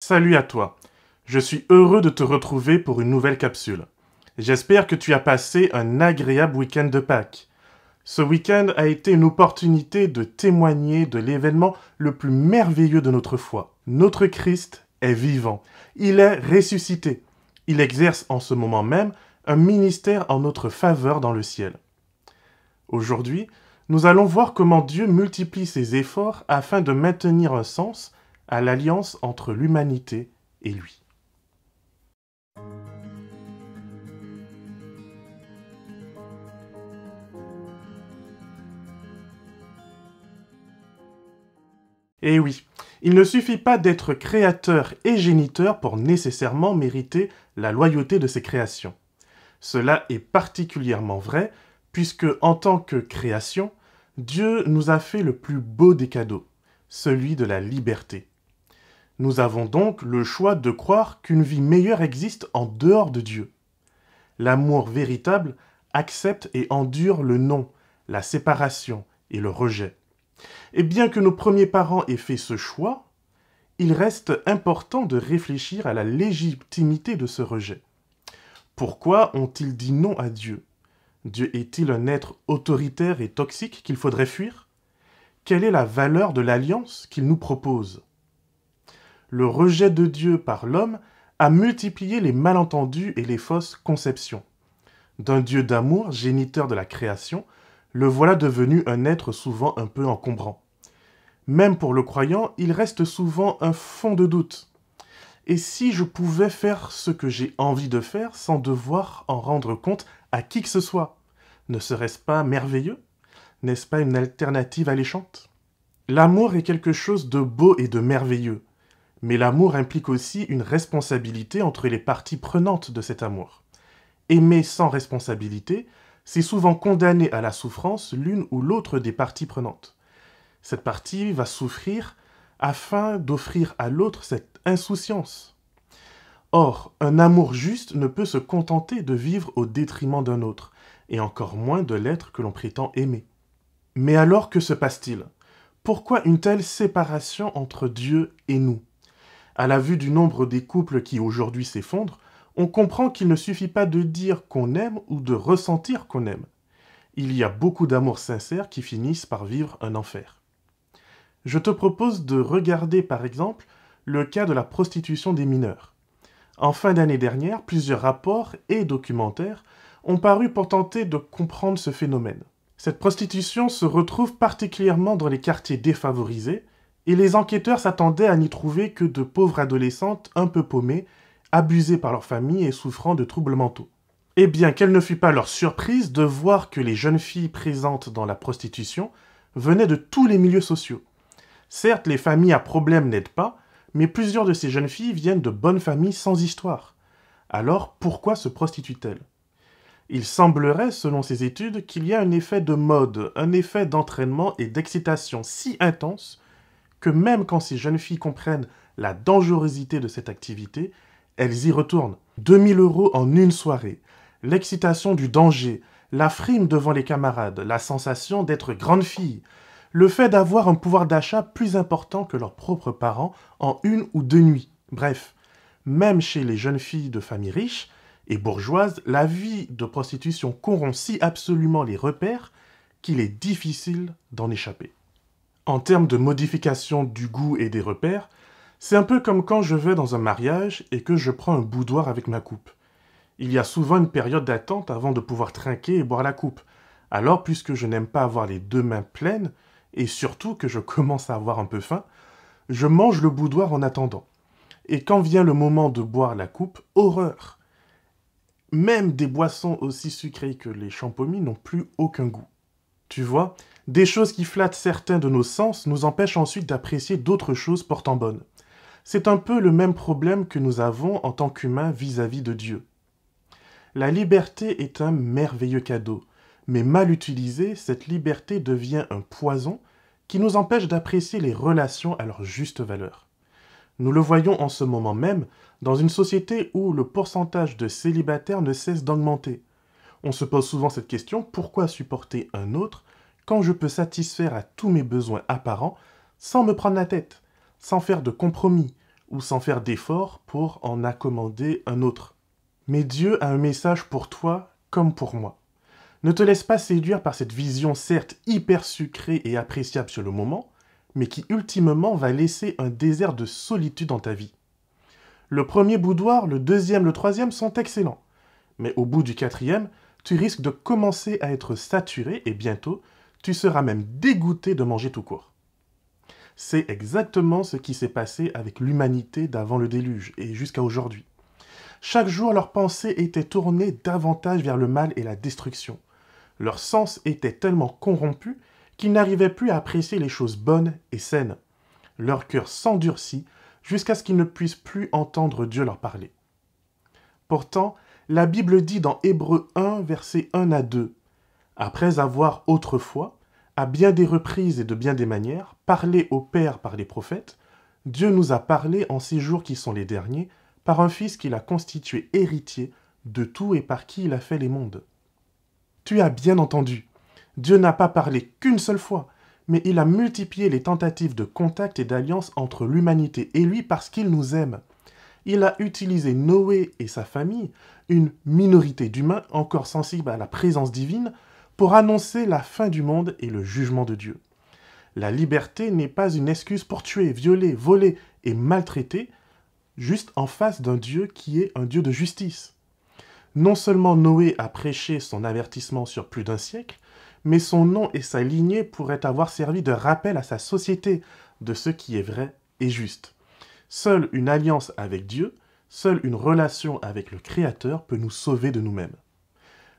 Salut à toi. Je suis heureux de te retrouver pour une nouvelle capsule. J'espère que tu as passé un agréable week-end de Pâques. Ce week-end a été une opportunité de témoigner de l'événement le plus merveilleux de notre foi. Notre Christ est vivant. Il est ressuscité. Il exerce en ce moment même un ministère en notre faveur dans le ciel. Aujourd'hui, nous allons voir comment Dieu multiplie ses efforts afin de maintenir un sens à l'alliance entre l'humanité et lui. Et oui, il ne suffit pas d'être créateur et géniteur pour nécessairement mériter la loyauté de ses créations. Cela est particulièrement vrai puisque, en tant que création, Dieu nous a fait le plus beau des cadeaux, celui de la liberté. Nous avons donc le choix de croire qu'une vie meilleure existe en dehors de Dieu. L'amour véritable accepte et endure le non, la séparation et le rejet. Et bien que nos premiers parents aient fait ce choix, il reste important de réfléchir à la légitimité de ce rejet. Pourquoi ont-ils dit non à Dieu? Dieu est-il un être autoritaire et toxique qu'il faudrait fuir? Quelle est la valeur de l'alliance qu'il nous propose? Le rejet de Dieu par l'homme a multiplié les malentendus et les fausses conceptions. D'un Dieu d'amour, géniteur de la création, le voilà devenu un être souvent un peu encombrant. Même pour le croyant, il reste souvent un fond de doute. Et si je pouvais faire ce que j'ai envie de faire sans devoir en rendre compte à qui que ce soit, ne serait-ce pas merveilleux? N'est-ce pas une alternative alléchante? L'amour est quelque chose de beau et de merveilleux. Mais l'amour implique aussi une responsabilité entre les parties prenantes de cet amour. Aimer sans responsabilité, c'est souvent condamner à la souffrance l'une ou l'autre des parties prenantes. Cette partie va souffrir afin d'offrir à l'autre cette insouciance. Or, un amour juste ne peut se contenter de vivre au détriment d'un autre, et encore moins de l'être que l'on prétend aimer. Mais alors que se passe-t-il? Pourquoi une telle séparation entre Dieu et nous? À la vue du nombre des couples qui aujourd'hui s'effondrent, on comprend qu'il ne suffit pas de dire qu'on aime ou de ressentir qu'on aime. Il y a beaucoup d'amours sincères qui finissent par vivre un enfer. Je te propose de regarder par exemple le cas de la prostitution des mineurs. En fin d'année dernière, plusieurs rapports et documentaires ont paru pour tenter de comprendre ce phénomène. Cette prostitution se retrouve particulièrement dans les quartiers défavorisés, et les enquêteurs s'attendaient à n'y trouver que de pauvres adolescentes un peu paumées, abusées par leur famille et souffrant de troubles mentaux. Eh bien, quelle ne fut pas leur surprise de voir que les jeunes filles présentes dans la prostitution venaient de tous les milieux sociaux. Certes, les familles à problème n'aident pas, mais plusieurs de ces jeunes filles viennent de bonnes familles sans histoire. Alors, pourquoi se prostituent-elles? Il semblerait, selon ces études, qu'il y a un effet de mode, un effet d'entraînement et d'excitation si intense que même quand ces jeunes filles comprennent la dangerosité de cette activité, elles y retournent. 2000 € en une soirée, l'excitation du danger, la frime devant les camarades, la sensation d'être grande fille, le fait d'avoir un pouvoir d'achat plus important que leurs propres parents en une ou deux nuits. Bref, même chez les jeunes filles de familles riches et bourgeoises, la vie de prostitution corrompt si absolument les repères qu'il est difficile d'en échapper. En termes de modification du goût et des repères, c'est un peu comme quand je vais dans un mariage et que je prends un boudoir avec ma coupe. Il y a souvent une période d'attente avant de pouvoir trinquer et boire la coupe. Alors, puisque je n'aime pas avoir les deux mains pleines, et surtout que je commence à avoir un peu faim, je mange le boudoir en attendant. Et quand vient le moment de boire la coupe, horreur! Même des boissons aussi sucrées que les champomis n'ont plus aucun goût. Tu vois, des choses qui flattent certains de nos sens nous empêchent ensuite d'apprécier d'autres choses pourtant bonnes. C'est un peu le même problème que nous avons en tant qu'humains vis-à-vis de Dieu. La liberté est un merveilleux cadeau, mais mal utilisée, cette liberté devient un poison qui nous empêche d'apprécier les relations à leur juste valeur. Nous le voyons en ce moment même dans une société où le pourcentage de célibataires ne cesse d'augmenter. On se pose souvent cette question, pourquoi supporter un autre quand je peux satisfaire à tous mes besoins apparents sans me prendre la tête, sans faire de compromis, ou sans faire d'effort pour en accommoder un autre. Mais Dieu a un message pour toi comme pour moi. Ne te laisse pas séduire par cette vision certes hyper sucrée et appréciable sur le moment, mais qui ultimement va laisser un désert de solitude dans ta vie. Le premier boudoir, le deuxième, le troisième sont excellents, mais au bout du quatrième, tu risques de commencer à être saturé et bientôt, tu seras même dégoûté de manger tout court. C'est exactement ce qui s'est passé avec l'humanité d'avant le déluge et jusqu'à aujourd'hui. Chaque jour, leurs pensées étaient tournées davantage vers le mal et la destruction. Leur sens était tellement corrompu qu'ils n'arrivaient plus à apprécier les choses bonnes et saines. Leur cœur s'endurcit jusqu'à ce qu'ils ne puissent plus entendre Dieu leur parler. Pourtant, la Bible dit dans Hébreux 1, versets 1 à 2, « Après avoir autrefois, à bien des reprises et de bien des manières, parlé au Père par les prophètes, Dieu nous a parlé en ces jours qui sont les derniers, par un Fils qu'il a constitué héritier de tout et par qui il a fait les mondes. » Tu as bien entendu, Dieu n'a pas parlé qu'une seule fois, mais il a multiplié les tentatives de contact et d'alliance entre l'humanité et lui parce qu'il nous aime. Il a utilisé Noé et sa famille, une minorité d'humains encore sensibles à la présence divine, pour annoncer la fin du monde et le jugement de Dieu. La liberté n'est pas une excuse pour tuer, violer, voler et maltraiter, juste en face d'un Dieu qui est un Dieu de justice. Non seulement Noé a prêché son avertissement sur plus d'un siècle, mais son nom et sa lignée pourraient avoir servi de rappel à sa société de ce qui est vrai et juste. Seule une alliance avec Dieu, seule une relation avec le Créateur peut nous sauver de nous-mêmes.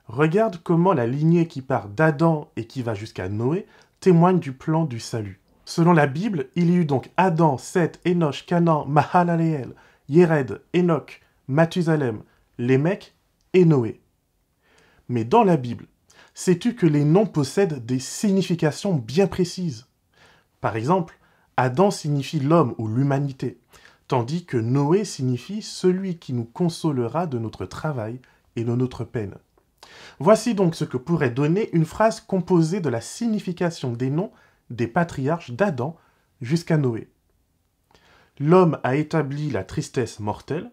Regarde comment la lignée qui part d'Adam et qui va jusqu'à Noé témoigne du plan du salut. Selon la Bible, il y eut donc Adam, Seth, Enoch, Canaan, Mahalaleel, Yéred, Enoch, Mathusalem, Lémec et Noé. Mais dans la Bible, sais-tu que les noms possèdent des significations bien précises? Par exemple, Adam signifie l'homme ou l'humanité, tandis que Noé signifie celui qui nous consolera de notre travail et de notre peine. Voici donc ce que pourrait donner une phrase composée de la signification des noms des patriarches d'Adam jusqu'à Noé. L'homme a établi la tristesse mortelle,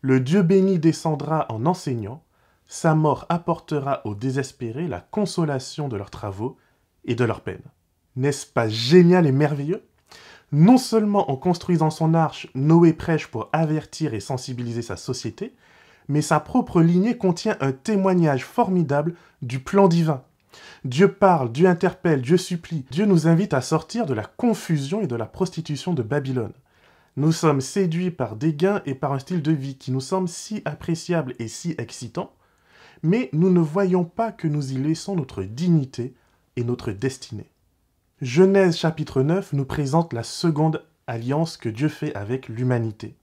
le Dieu béni descendra en enseignant, sa mort apportera aux désespérés la consolation de leurs travaux et de leurs peines. N'est-ce pas génial et merveilleux? Non seulement en construisant son arche, Noé prêche pour avertir et sensibiliser sa société, mais sa propre lignée contient un témoignage formidable du plan divin. Dieu parle, Dieu interpelle, Dieu supplie. Dieu nous invite à sortir de la confusion et de la prostitution de Babylone. Nous sommes séduits par des gains et par un style de vie qui nous semble si appréciable et si excitant, mais nous ne voyons pas que nous y laissons notre dignité et notre destinée. Genèse chapitre 9 nous présente la seconde alliance que Dieu fait avec l'humanité.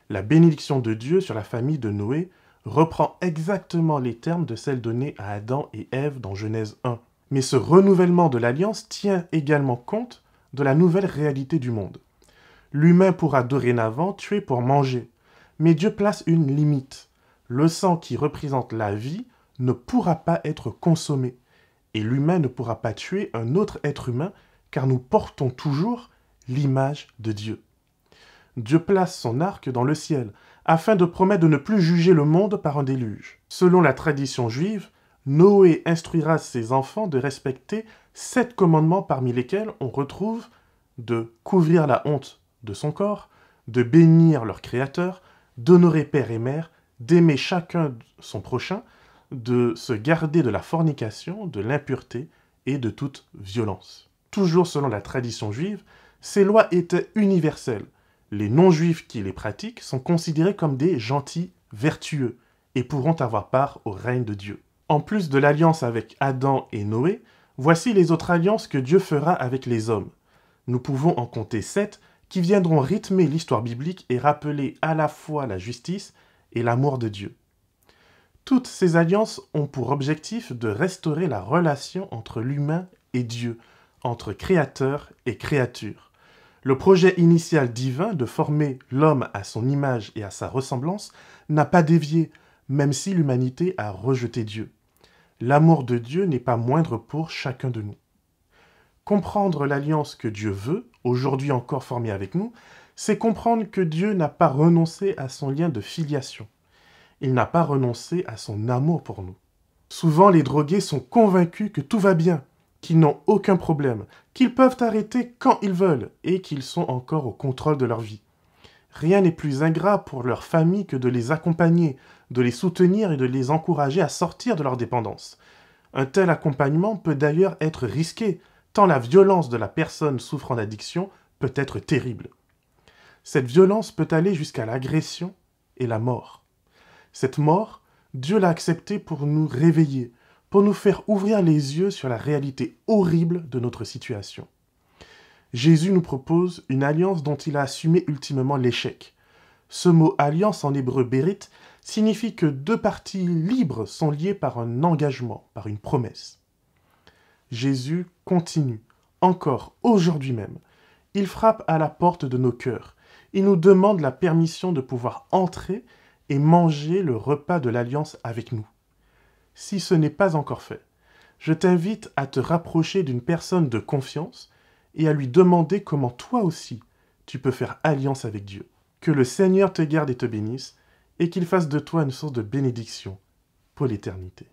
La bénédiction de Dieu sur la famille de Noé reprend exactement les termes de celle donnée à Adam et Ève dans Genèse 1. Mais ce renouvellement de l'alliance tient également compte de la nouvelle réalité du monde. L'humain pourra dorénavant tuer pour manger, mais Dieu place une limite. Le sang qui représente la vie ne pourra pas être consommé, et l'humain ne pourra pas tuer un autre être humain, car nous portons toujours l'image de Dieu. Dieu place son arc dans le ciel, afin de promettre de ne plus juger le monde par un déluge. Selon la tradition juive, Noé instruira ses enfants de respecter 7 commandements parmi lesquels on retrouve de couvrir la honte de son corps, de bénir leur Créateur, d'honorer père et mère, d'aimer chacun son prochain, de se garder de la fornication, de l'impureté et de toute violence. Toujours selon la tradition juive, ces lois étaient universelles. Les non-juifs qui les pratiquent sont considérés comme des gentils vertueux et pourront avoir part au règne de Dieu. En plus de l'alliance avec Adam et Noé, voici les autres alliances que Dieu fera avec les hommes. Nous pouvons en compter 7 qui viendront rythmer l'histoire biblique et rappeler à la fois la justice et l'amour de Dieu. Toutes ces alliances ont pour objectif de restaurer la relation entre l'humain et Dieu, entre créateur et créature. Le projet initial divin de former l'homme à son image et à sa ressemblance n'a pas dévié, même si l'humanité a rejeté Dieu. L'amour de Dieu n'est pas moindre pour chacun de nous. Comprendre l'alliance que Dieu veut, aujourd'hui encore formée avec nous, c'est comprendre que Dieu n'a pas renoncé à son lien de filiation. Il n'a pas renoncé à son amour pour nous. Souvent, les drogués sont convaincus que tout va bien, qu'ils n'ont aucun problème, qu'ils peuvent arrêter quand ils veulent et qu'ils sont encore au contrôle de leur vie. Rien n'est plus ingrat pour leur famille que de les accompagner, de les soutenir et de les encourager à sortir de leur dépendance. Un tel accompagnement peut d'ailleurs être risqué, tant la violence de la personne souffrant d'addiction peut être terrible. Cette violence peut aller jusqu'à l'agression et la mort. Cette mort, Dieu l'a acceptée pour nous réveiller, pour nous faire ouvrir les yeux sur la réalité horrible de notre situation. Jésus nous propose une alliance dont il a assumé ultimement l'échec. Ce mot alliance en hébreu bérit signifie que deux parties libres sont liées par un engagement, par une promesse. Jésus continue, encore aujourd'hui même. Il frappe à la porte de nos cœurs. Il nous demande la permission de pouvoir entrer et manger le repas de l'alliance avec nous. Si ce n'est pas encore fait, je t'invite à te rapprocher d'une personne de confiance et à lui demander comment toi aussi tu peux faire alliance avec Dieu. Que le Seigneur te garde et te bénisse, et qu'il fasse de toi une source de bénédiction pour l'éternité.